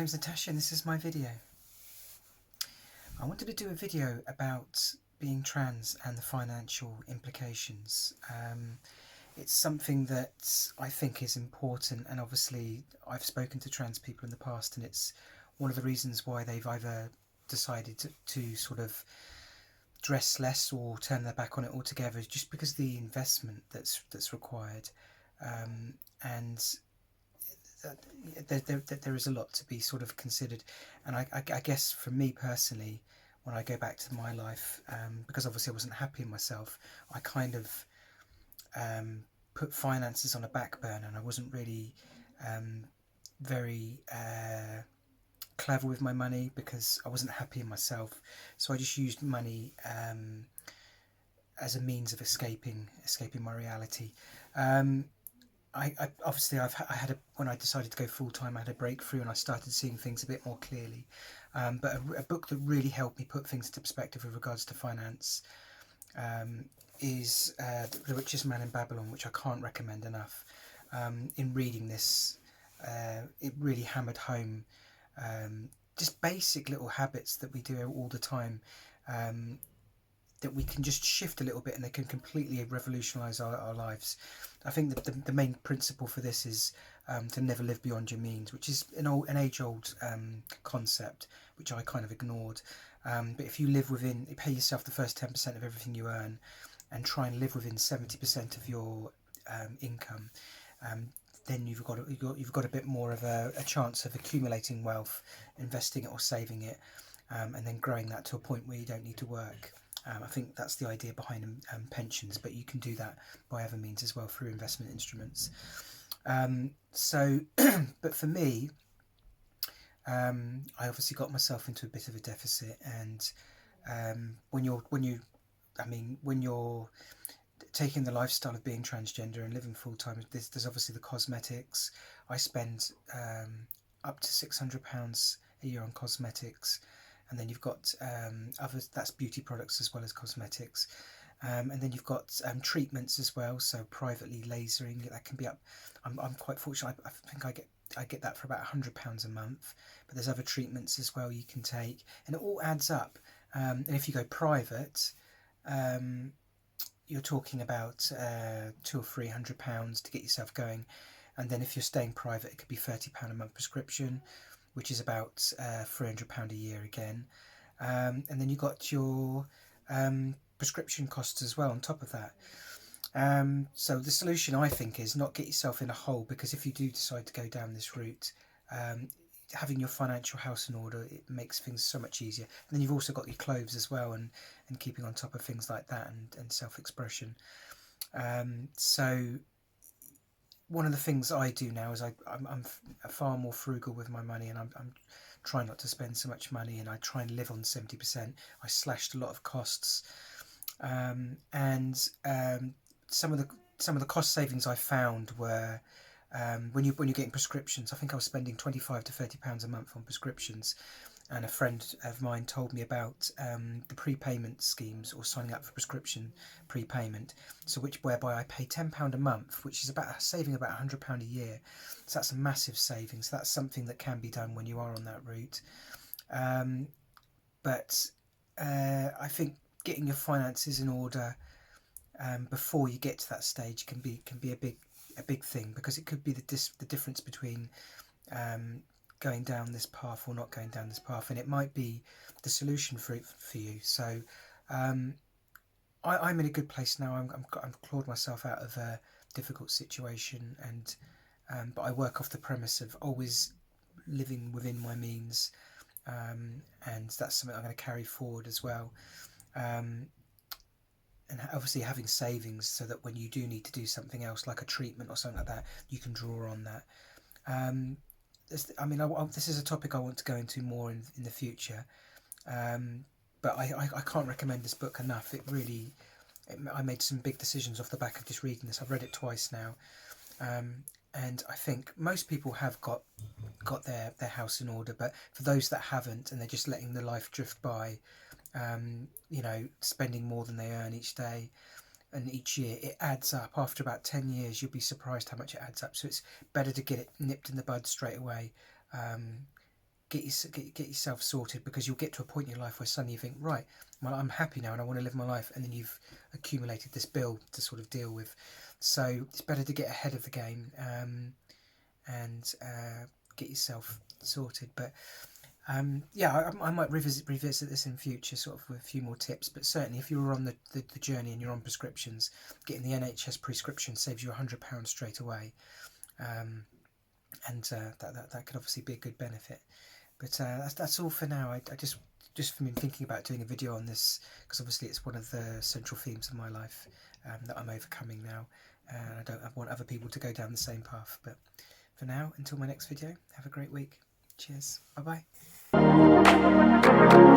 name's Natasha and this is my video. I wanted to do a video about being trans and the financial implications. It's something that I think is important, and obviously I've spoken to trans people in the past, and it's one of the reasons why they've either decided to sort of dress less or turn their back on it altogether, just because of the investment that's required. And there is a lot to be sort of considered, and I guess for me personally, when I go back to my life, because obviously I wasn't happy in myself, I kind of put finances on a back burner, and I wasn't really very clever with my money because I wasn't happy in myself. So I just used money as a means of escaping my reality. I obviously when I decided to go full time, I had a breakthrough and I started seeing things a bit more clearly. But a book that really helped me put things into perspective with regards to finance is The Richest Man in Babylon, which I can't recommend enough. In reading this, it really hammered home just basic little habits that we do all the time, that we can just shift a little bit and they can completely revolutionise our lives. I think that the main principle for this is to never live beyond your means, which is an age-old concept, which I kind of ignored. But if you live within, you pay yourself the first 10% of everything you earn and try and live within 70% of your income, then you've got a bit more of a chance of accumulating wealth, investing it or saving it, and then growing that to a point where you don't need to work. I think that's the idea behind pensions, but you can do that by other means as well through investment instruments. But for me, I obviously got myself into a bit of a deficit, and when you're taking the lifestyle of being transgender and living full time, there's obviously the cosmetics. I spend up to £600 a year on cosmetics. And then you've got others, that's beauty products as well as cosmetics. And then you've got treatments as well, so privately lasering, that can be up. I'm quite fortunate, I think I get that for about £100 a month. But there's other treatments as well you can take, and it all adds up. And if you go private, you're talking about £200 or £300 to get yourself going. And then if you're staying private, it could be £30 a month prescription, which is about £300 a year again. And then you've got your prescription costs as well on top of that. So the solution, I think, is not get yourself in a hole, because if you do decide to go down this route, having your financial house in order, it makes things so much easier. And then you've also got your clothes as well, and keeping on top of things like that, and self-expression. So one of the things I do now is I'm far more frugal with my money, and I'm trying not to spend so much money, and I try and live on 70%. I slashed a lot of costs, and some of the cost savings I found were when you're getting prescriptions. I think I was spending £25 to £30 a month on prescriptions. And a friend of mine told me about the prepayment schemes, or signing up for prescription prepayment, whereby I pay £10 a month, which is saving about £100 a year. So that's a massive saving. So that's something that can be done when you are on that route. But I think getting your finances in order before you get to that stage can be a big thing, because it could be the difference between going down this path or not going down this path, and it might be the solution for you. So I'm in a good place now. I'm clawed myself out of a difficult situation, and but I work off the premise of always living within my means, and that's something I'm going to carry forward as well. And obviously having savings, so that when you do need to do something else, like a treatment or something like that, you can draw on that. This is a topic I want to go into more in the future, but I can't recommend this book enough. I made some big decisions off the back of just reading this. I've read it twice now, and I think most people have got their house in order, but for those that haven't, and they're just letting the life drift by, spending more than they earn each day and each year, it adds up. After about 10 years, you'll be surprised how much it adds up. So it's better to get it nipped in the bud straight away, get yourself sorted, because you'll get to a point in your life where suddenly you think, right, well, I'm happy now and I want to live my life, and then you've accumulated this bill to sort of deal with. So it's better to get ahead of the game, and get yourself sorted. But yeah, I might revisit this in future, sort of with a few more tips. But certainly, if you're on the journey and you're on prescriptions, getting the NHS prescription saves you £100 straight away, and that could obviously be a good benefit. But that's all for now. I just been thinking about doing a video on this, because obviously it's one of the central themes of my life, that I'm overcoming now, and I want other people to go down the same path. But for now, until my next video, have a great week. Cheers. Bye bye.